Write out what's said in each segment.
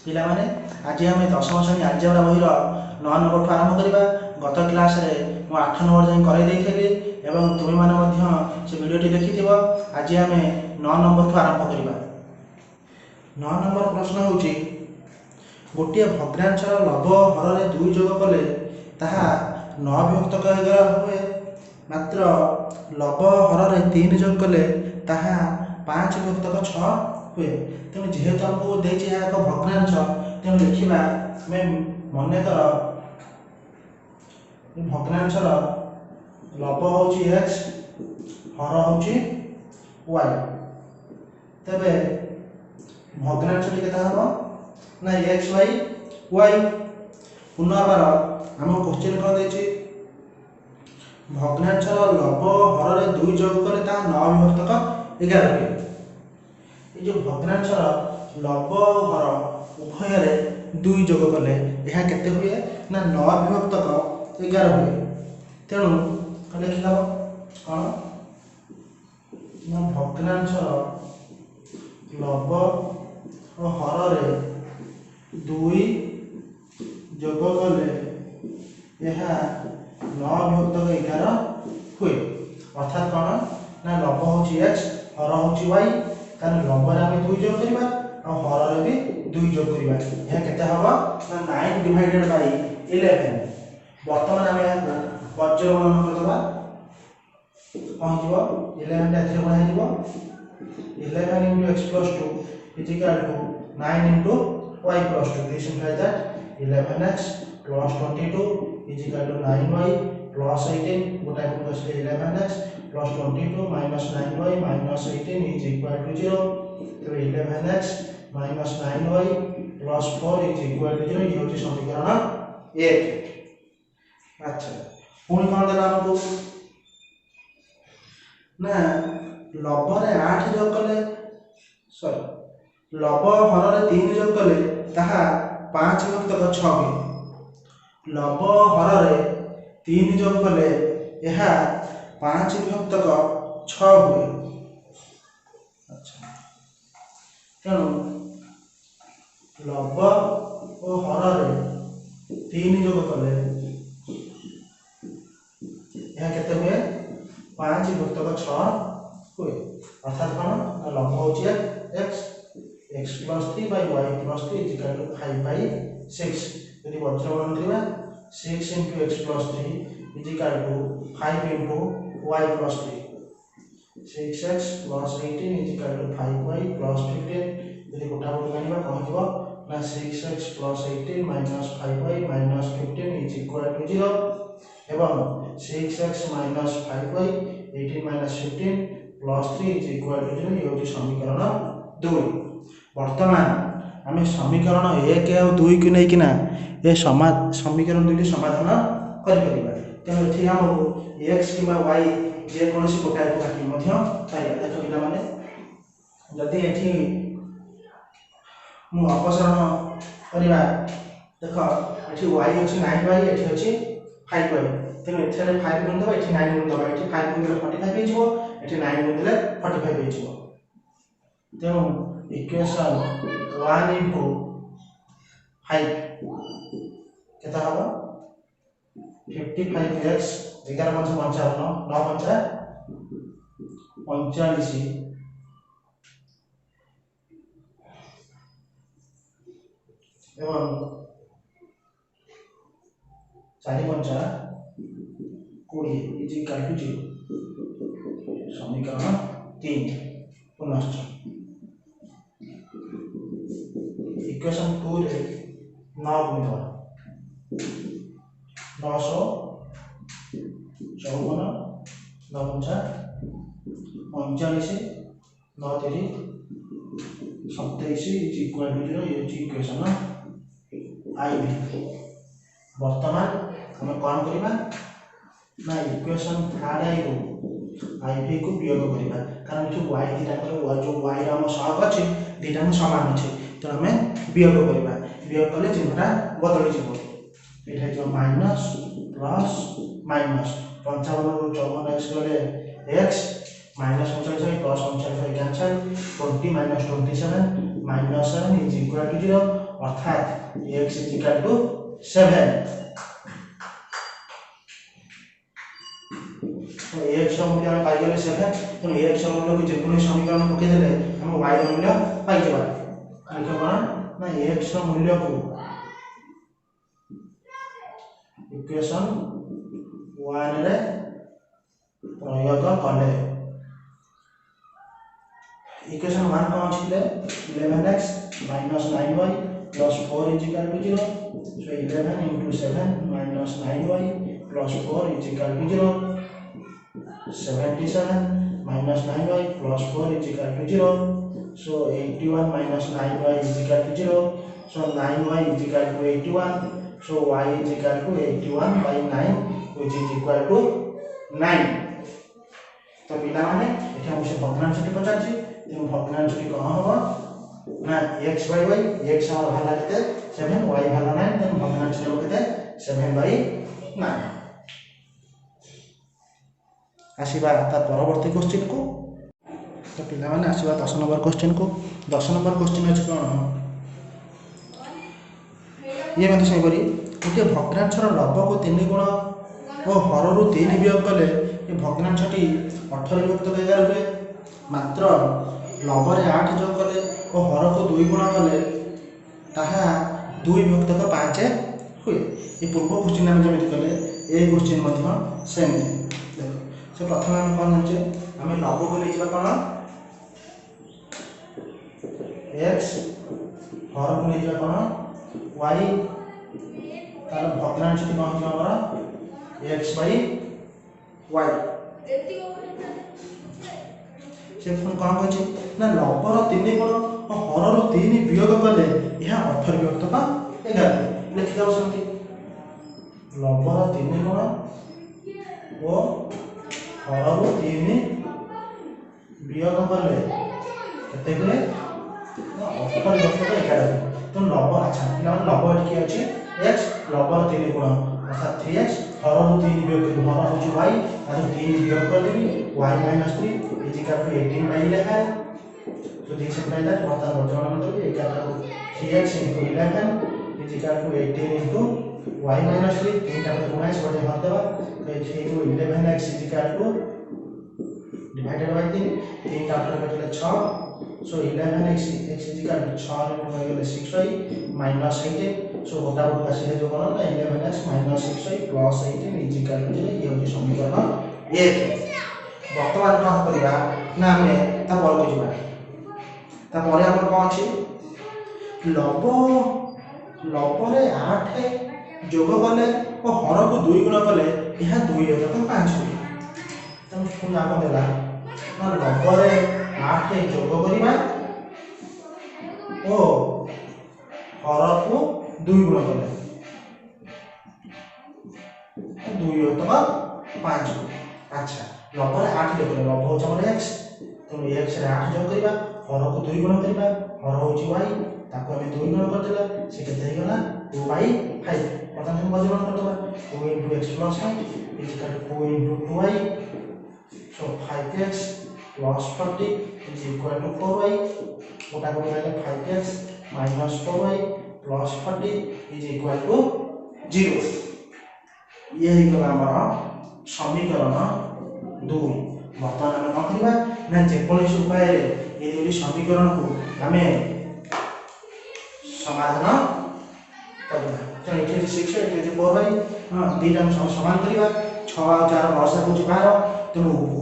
ପିଲାମାନେ ଆଜି ଆମେ ଦଶମ ଶ୍ରେଣୀ ଆଲଜେବ୍ରା ବହିର 9 ନମ୍ବରଠୁ ଆରମ୍ଭ କରିବା। ଗତ କ୍ଲାସରେ ମୁଁ 8 ନମ୍ବର ଯାଏଁ କରାଇ ଦେଇଥିଲି ଏବଂ ତୁମେମାନେ ମଧ୍ୟ ସେ ଭିଡ଼ିଓଟି ଦେଖିଥିବ। ଆଜି ଆମେ 9 ନମ୍ବରଠୁ ଆରମ୍ଭ କରିବା। 9 ନମ୍ବର ପ୍ରଶ୍ନ ହେଉଛି, ଗୋଟିଏ ଭଗ୍ନାଂଶର ଲବ ହରରେ 2 ଯୋଗ କଲେ ତାହା 9 ବିଭକ୍ତକ 11 ହୁଏ, ମାତ୍ର ଲବ ହରରେ 3 ଯୋଗ କଲେ ତାହା 5 ବିଭକ୍ତକ 6 ହୁଏ। ତେଣୁ ଯେହେତୁ ଆମକୁ ଦେଇଛି ଏହା ଏକ ଭଗ୍ନାଂଶ, ତେଣୁ ଲେଖିବା ଆମେ ମନେକର ଭଗ୍ନାଂଶର ଲବ ହେଉଛି x, ହର ହେଉଛି y। ତେବେ ଭଗ୍ନାଂଶଟି କେତେ ହେବ ନା x y y। ପୁନର୍ବାର ଆମକୁ କ୍ୱେଶ୍ଚିନ୍ କ'ଣ ଦେଇଛି, ଭଗ୍ନାଂଶର ଲବ ହରରେ 2 ଯୋଗ କଲେ ତାହା 9 ବିଭକ୍ତକ 11 ହୁଏ। এই যে ভগ্নাংশর লব হর উভୟରେ 2 যোগ কলে ଏହା କେତେ ହୁଏ ନା 9 ବିଭକ୍ତକ 11 ହୁଏ। ତେଣୁ ଲେଖିଦେବ କ'ଣ ନା ଭଗ୍ନାଂଶର ଲବ ଓ ହରରେ 2 ଯୋଗ କଲେ ଏହା 9 ବିଭକ୍ତକ 11 ହୁଏ। ଅର୍ଥାৎ କ'ଣ ନା ଲବ ହେଉଛି x, ହର ହେଉଛି y। ତାହେଲେ ଲବରେ ଆମେ 2 ଯୋଗ କରିବା ଆଉ ହରରେ ବି 2 ଯୋଗ କରିବା। ଏହା କେତେ ହେବ ନା 9 ଡିଭାଇଡେଡ୍ ବାଇ 11। ବର୍ତ୍ତମାନ ଆମେ ଏହାକୁ ବର୍ଜ୍ୟ ଗଣନ କରିଦେବା। କ'ଣ ହେଇଯିବ 11 ଏଥିରେ ଗୁଣା ହେଇଯିବ। 11 into x plus 2 is equal to 9 into y plus 2. This implies that 11x plus 22 is equal to 9y plus 18. গোটাই গুণ আসলে 11x plus 22 minus 9y minus 18 is equal to 0. तो 11x minus 9y plus 4 is equal to 0. ये होची समीकरण 1। अच्छा पुणी कौन देला हमको ना लबरे 8 जोग कले सॉरी लब हररे 3 जोग कले ताहा 5 विभक्तक 6 हुए। लब हररे 3 जोग कले यह 5 विभक्तक 6 हुए। अच्छा तेणु लब और हररे 3 जोग कले यह केते हुए 5 विभक्तक 6 हुए। अर्थात कौन लब होची x x plus 3 by y plus 3 is equal to 5 by 6। यदि वज्रगणन करिबा 6 into x plus 3 is equal to 5 into y plus 3। 6x plus 18 is equal to 5y plus 15। यदि कोठा बोल गानिबा कहजिबो ना 6x plus 18 minus 5y minus 15 is equal to 0 एवं 6x minus 5y 18 minus 15 plus 3 is equal to 0। ये होची समीकरण 2। वर्तमान आमे समीकरण 1 और 2 को नै किना ए समीकरण 2 समाधान करि परिबा। तेणु एथि हमहु x किबा y जे कोनोसी गोटाय को काटी मध्य पाइबा। देखो पिला माने जदि एथि मु अपसरण करिबा देखो एथि y अछि 9y एथि अछि 5y। तेणु एथरे 5 गुण दबा एथि 9 गुण दबा। एथि 5 गुण 45 हे जिवो एथि 9 गुण देले 45 हे जिवो। तेणु इक्वेशन 1 into 5 केता हबो 55x 11 5 55 9 5 45 एवं 4 5 20 इज इक्वल टू 0। समीकरण 3 पुनश्च इक्वेशन 2 रे 9 गुण 954 9 5 39 9 3 27 इज इक्वल टू 0। ये इक्वेशन आईबी। वर्तमान हम कौन करिबा ना इक्वेशन 3 आई रो आईबी को वियोग करिबा। कारण जो y दिटा कर जो y हम सहग अछि दिटा में समान अछि। तो हमें वियोग करिबा। वियोग कले चिन्हटा बदली जिवो। एटा जो माइनस प्लस माइनस 55 रो 54 x गले x minus 45 plus 45 cancel 20 minus 27 minus 7 is equal to 0 अर्थात x इज इक्वल टू 7। तो x ର मूल्य हम पाई गेले 7 तो x ର मूल्य को जेकोनी समीकरण पके देले हम y ର मूल्य पाई जेबा लिखो कोन ना x ର मूल्य को इक्वेशन 1 रे प्रयोग कले इक्वेशन 1 कोन छिले 11x - 9y + 4 is equal to 0 सो 11 * 7 - 9y + 4 is equal to 0 77 - 9y + 4 is equal to 0 so 81 - 9y is equal to 0 so 9y is equal to 81 so y is equal to 81 by 9 which is equal to 9 तो पिला माने एठी हम से भग्नांशटी पचाछि तेनु भग्नांशटी कोन होबो ना x by y x हमर भाला केते 7 y भाला 9 तेनु भग्नांशटी होबो केते 7 by 9 आसीबा ता परवर्ती क्वेश्चन को तो पिला माने आसीबा 10 नंबर क्वेश्चन को 10 नंबर क्वेश्चन अछि कोन ये मतलब सही करी गोटे भग्नांशर लब को 3 गुण और हर रु 3 वियोग कले ये भग्नांशटी 18 विभक्त 11 हुए मात्र लब रे 8 जोग कले और हर को 2 गुण कले ताहा 2 विभक्त 5 हुए ये पूर्व क्वेश्चन हम जेमिति कले ए क्वेश्चन मध्ये सेम तो प्रथम हम कोन जे हम लब को ले जबा कोन x हर को ले जबा कोन y तार भग्नांश की कोन हमरा x by y से फोन कोन कहै छै ना लब रो 3 गुण और हर रो 3 वियोग कले यह 18 विभक्त 11 लिखि दउ सन्ति लब रो 3 गुण और हर रो 3 वियोग कले केते गले 18 विभक्त 11 तो लब अच्छा ना लब एठी अछि x लब रो 3 गुण अर्थात 3x हर रो 3 वियोग हर हो y और 3 वियोग कर देबी y - 3 is equal to 18 by 11 so this implies that बता वर्तमान में तो 11 3x into 11 is equal to 18 into y - 3 3 टा को 19 बटे हर देबा तो 3 into 11x is equal to divided by 3 3 टा को बचले 6 so 11x x is equal to 6 into गले 6y minus 18 so होता को आसी जो कोन 11x minus 6y plus 18 is equal to 0 ये होची समीकरण 1 वर्तमान कौन करिबा ना हमें ता वर्ग जिबा ता परे हमर कोन अछि लब रे 8 जोग कले और हर को 2 गुण कले यह 2 हो तो 5 हो तम कोन आको देला ना लब रे 8 जोग करिबा ओ हर को 2 गुण कले 2 हो तो 5 अच्छा लब रे 8 जोग लब हो हमर x तो x रे 8 जोग करिबा हर को 2 गुण करिबा हर होची y ताको हम 2 गुण कर देला से केते हे गला 2 by 5 मतलब हम बजन कर दबा 2 into x plus 5 is equal to 4 into 2y so 5x plus 40 is equal to 4y ओटा को ले 5x minus 4y plus 40 is equal to 0 ये ही गला हमारा समीकरण 2 वर्तमान हम कौन करबा ना जे कोनोसी उपाय रे ये दुटी समीकरण को हमें समाधान करबा तो एठी 6 एठी 4 भाई हां दीटा हम समान करबा 6 और 4 10 को 12 तो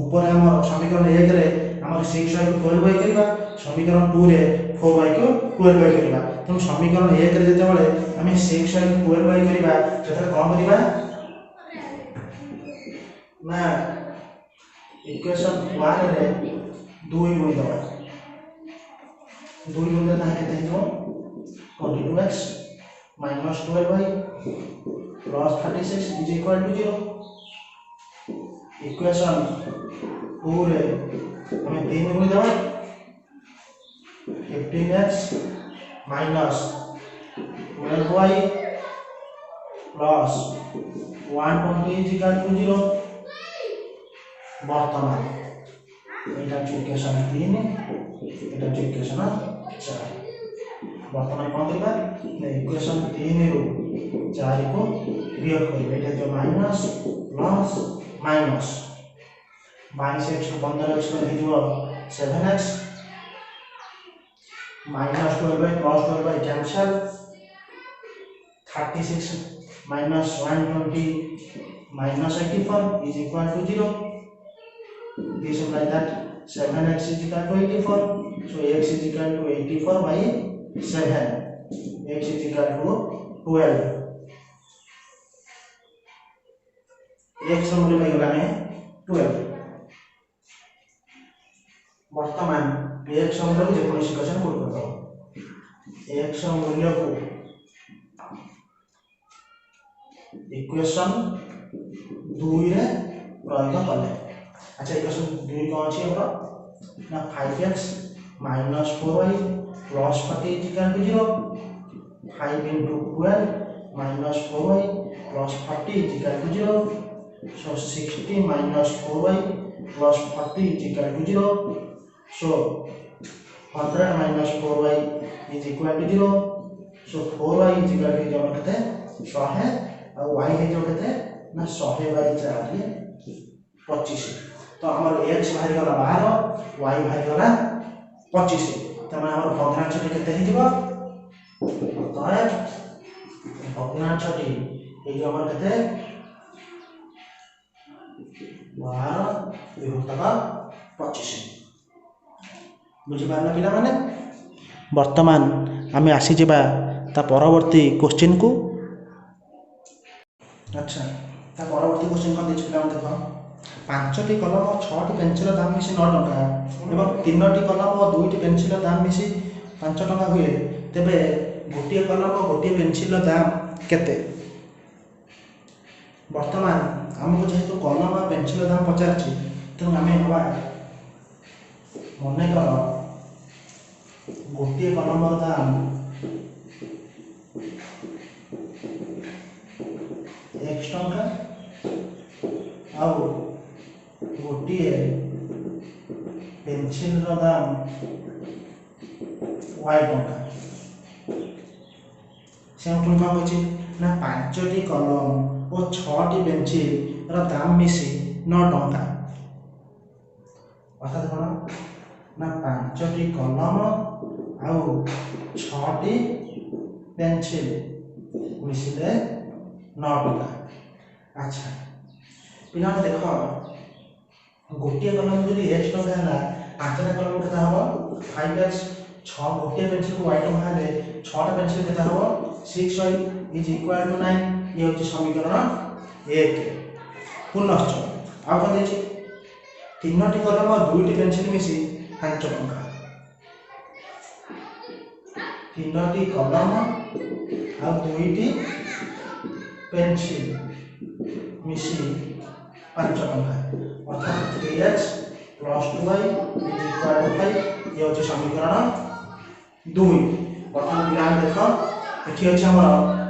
ऊपर हम समीकरण 1 रे हमर 6 y को 12 करबा समीकरण 2 रे 4 y को 12 करबा तो समीकरण 1 रे जते बेले हमें 6 y को 12 करबा सेटा कोन करबा ना इक्वेशन 1 रे 2 गुण दबा 2 गुण देता है केते हो 22x minus 12y plus 36 is equal to 0 equation 2 रे हमें 3 गुण दबा 15x minus 12y plus 120 is equal to 0 वर्तमान এটা ইকুয়েশন 3 এটা ইকুয়েশন 4 बर्तमान कौन करबा इक्वेशन 3 रु 4 को वियोग करबा एटा जो माइनस प्लस माइनस 22x को 15x को हे जो 7x minus 12 plus 12 cancel 36 minus 120 minus 84 is equal to 0. This implies that 7x is equal to 84. So x is equal to 84 by 7. X is equal to 12. x मूल्य पाई गला ने 12. वर्तमान x मूल्य को जेकोसी equation put कर दो. x मूल्य को इक्वेशन 2 रे प्रयोग कले. अच्छा इक्वेशन 2 कौन अछि हमरा ना 5x minus 4y plus 40 is equal to 0. 5 into 12 minus 4y plus 40 is equal to 0. So 60 minus 4y plus 40 is equal to 0. So 100 minus 4y is equal to 0. So 4y is equal to 0 कते 100 और y है जो कहते हैं ना 100 by 4 ये 25. तो हमर x बाहर गला 12 y बाहर गला 25. त माने हमर भग्नांशटी केते हे जिवो तो भग्नांशटी ए जो हमर केते 12 विभक्त 25. बुझि पारना पिला माने वर्तमान आमे आसी जिबा ता परवर्ती क्वेश्चन को. अच्छा ता परवर्ती क्वेश्चन कौन देखि पिला देखो 5टी कलम और 6टी पेंसिल दाम मिसी 9 टका एवं 3टी कलम और 2टी पेंसिल दाम मिसी 5 टका हुए तेबे गोटिए कलम और गोटिए पेंसिल दाम केते. वर्तमान हमको जेहेतु कलम और पेंसिल दाम पचारछि त आमे हवा मने कर गोटिए कलम दाम x टका आउ गोटिए पेंसिल दाम y टका. से हम कौन होची ना 5टी कलम और 6टी पेंसिल दाम मिसी 9 टका. अर्थात कोन ना 5टी कलम आउ 6टी पेंसिल मिसिले 9 टका. अच्छा पिला देखो गोटिए कलम जदि x टका हला 5टा कलम केता हो 5x 6 गोटिए पेंसिल को y टका हले 6टा पेंसिल केता हो 6y इज इक्वल टू 9. ये होची समीकरण 1. पुनश्च आ कोन देछि 3टी कलम और 2टी पेंसिल मिसी 5 टका. 3टी कलम और 2टी पेंसिल मिसी 5 टका अर्थात 3x plus 2y is equal to 5. ये होची समीकरण 2. वर्तमान पिला देखो एठी अछि हमर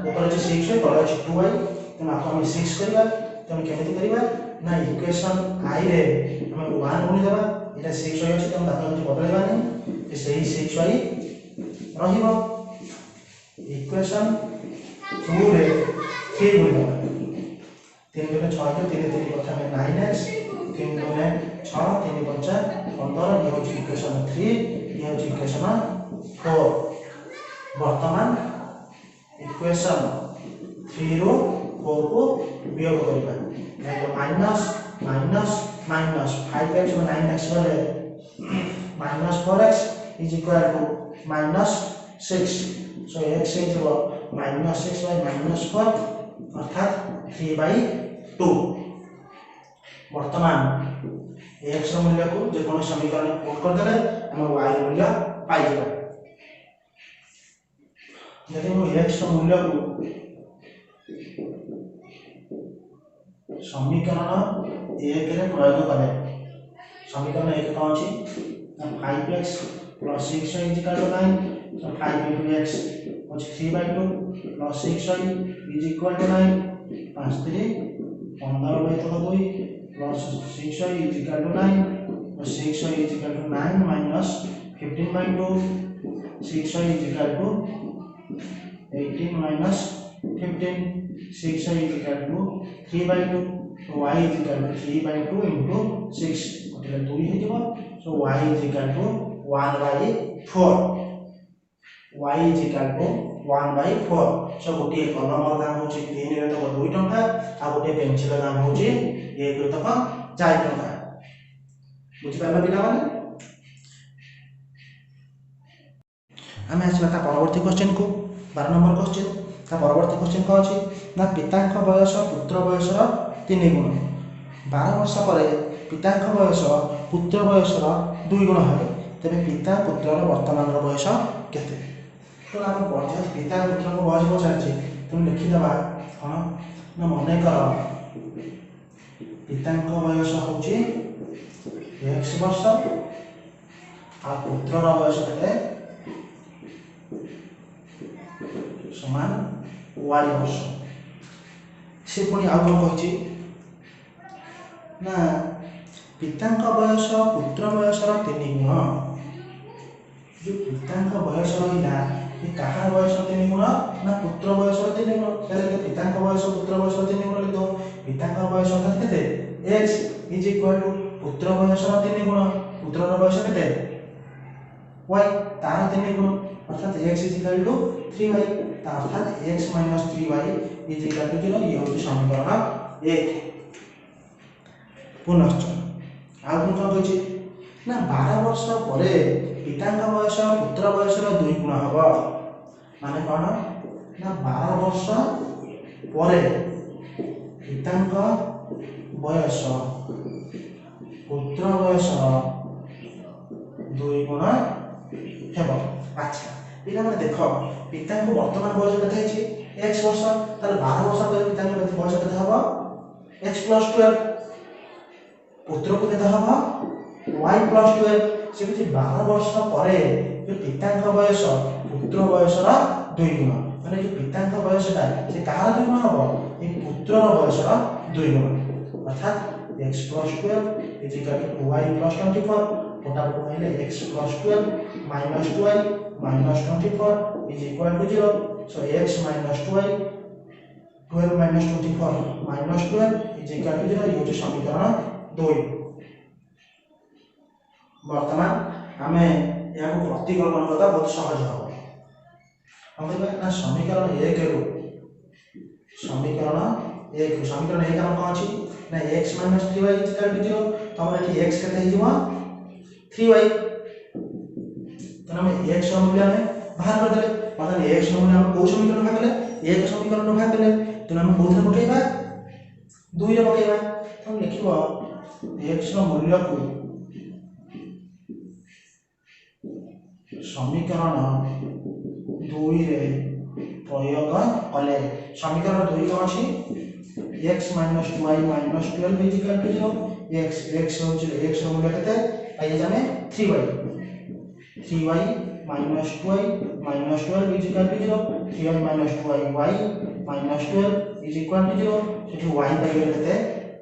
ऊपर अछि 6y तळे अछि 2y तने आपन हम 6 करबा तने केमिति करबा ना इक्वेशन i रे हम 1 गुणी देबा एटा 6y अछि तने दाता କିଛି बदलैबा नै ए सही 6y रहिबो. इक्वेशन 2 रे 3 गुणी देबा 3 गुणे 6 के 3 3 प्रथम 9x 3 गुणे 6 3 5 15 ये होची इक्वेशन 3. ये होची इक्वेशन 4. वर्तमान इक्वेशन 3 रो 4 को वियोग करबा like minus minus minus 5x और 9x वाले minus 4x is equal to minus 6. So x is minus 6 by minus 4 अर्थात 3/2. वर्तमान x मूल्य को जे कोन समीकरण में पुट कर देले हम y मूल्य पाई जेबा. यदि हम x मूल्य को समीकरण 1 रे प्रयोग कले समीकरण 1 कौन अछि 5x plus 6y is equal to 9. So 5 into x was 3/2 plus 6y is equal to 9. 5 3 15/2 plus 6y is equal to 9. So 6y is equal to 9 minus 15/2. 6y is equal to 18 minus 15. 6y is equal to 3/2. So y is equal to 3/2 into 6. मतलब 2 हो जिवो. So y is equal to 1/4. y is equal to 1/4. So गोटे कलम दाम होची 3 रे तक 2 टंका आ गोटे पेंसिल दाम होची 1 रे तक 4 टंका. बुझि पाला पिला माने. आम आसला परवर्ती क्वेश्चन को 12 नंबर क्वेश्चन. परवर्ती क्वेश्चन कौन अच्छी ना पिता बयस पुत्र बयसर 3 गुण. 12 वर्ष पर पिता बयस पुत्र बयसर 2 गुण हे. तेरे पिता पुत्रर वर्तमान बयस केते. तो आम पढ़ा पिता पुत्र बयस पचारे तुम लिखिदेवा कौन ना मन कर पिता बयस हूँ x वर्ष आ पुत्रर बयस के समान y वर्ष. से पुणी आउ कौन कही ना पिता बयस पुत्र बयसर 3 गुण. जो पिता बयस रहा कहार बयस 3 गुण ना पुत्र बयस 3 गुण. पिता बयस पुत्र बयस 3 गुण लिख दो. पिता बयस के x इज इक्वल टू पुत्र बयस 3 गुण पुत्रर बयस के y तार 3 गुण अर्थात x is equal to 3y. अर्थात x minus 3y is equal to 0. ये होची समीकरण 1. पुनश्च आ कौन कही ना 12 वर्ष पर पिता बयस पुत्र बयस 2 गुण हम माने कौन ना 12 वर्ष पर पिता बयस पुत्र बयस 2 गुण हेब. अच्छा पिला माने देख पिता को वर्तमान बयस केते है x वर्ष तार 12 वर्ष पर पिता को बयस केते हबो x + 12. पुत्र को केते हबो y + 12. से 12 वर्ष पर जो पिता बयस पुत्र बयस 2 गुण माने जो पिता बयस से कहार 2 गुण हम ये पुत्र बयस 2 गुण. अर्थात x + 12 is equal to y + 24. फटाफट कहले x + 12 minus 2y minus 24 is equal to 0. So x minus 2y 12 minus 24 minus 12 is equal to 0. ये होची समीकरण 2. वर्तमान आमे या को प्रतिकल्पन करता बहुत सहज हो. हम ना समीकरण 1 रो समीकरण 1 समीकरण 1 हम कौन अछि ना x minus 3y is equal to 0. तो हम एठी x केते हि जमा 3y. तो हम x मूल्य में बाहर कर देले मतलब x मूल्य हम को समीकरण भाग ले 1 समीकरण भाग ले. तो हम कोथरे पकेबा 2 रे पकेबा. तो हम लिखिबो x मूल्य को समीकरण 2 रे प्रयोग कले. समीकरण 2 कौन अछि x minus 2y minus 12 is equal to 0. x होची x मूल्य केते आइ जाने 3y minus 2y minus 12 is equal to 0. 3y minus 2y y minus 12 is equal to 0. Sethi y पाई केते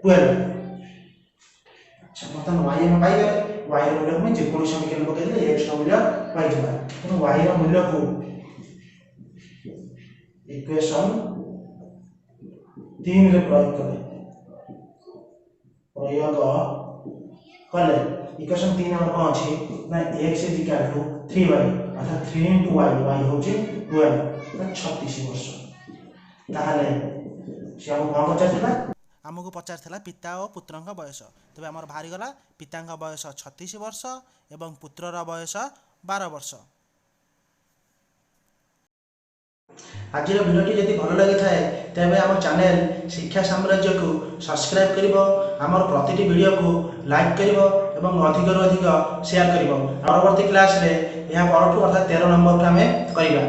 12. अच्छा मतलब y हम पाई गए y रो मूल्य में जे कोन समीकरण पके देले x रो मूल्य पाई जबा. तो y रो मूल्य को इक्वेशन 3 रे प्रयोग कले इक्वेशन 3 हम कोन अछि ना x is equal to 3y अर्थात 3 into y y होची 12 36 वर्ष. ताहले से हम कोन पचारथिला हमको पचारथिला पिता और पुत्रंक बयस. तबे हमर भारी गला पितांक बयस 36 वर्ष एवं पुत्रर बयस 12 वर्ष. आज भिडियोटी जदि भल लगी थाए तेबे आम चैनल शिक्षा साम्राज्य को सब्सक्राइब करिवो. आमर प्रतिटी वीडियो को लाइक करिवो एवं अधिक रो अधिक शेयर करिवो. परवर्ती क्लास रे यह परठु अर्थात 13 नंबर आमे करिबा.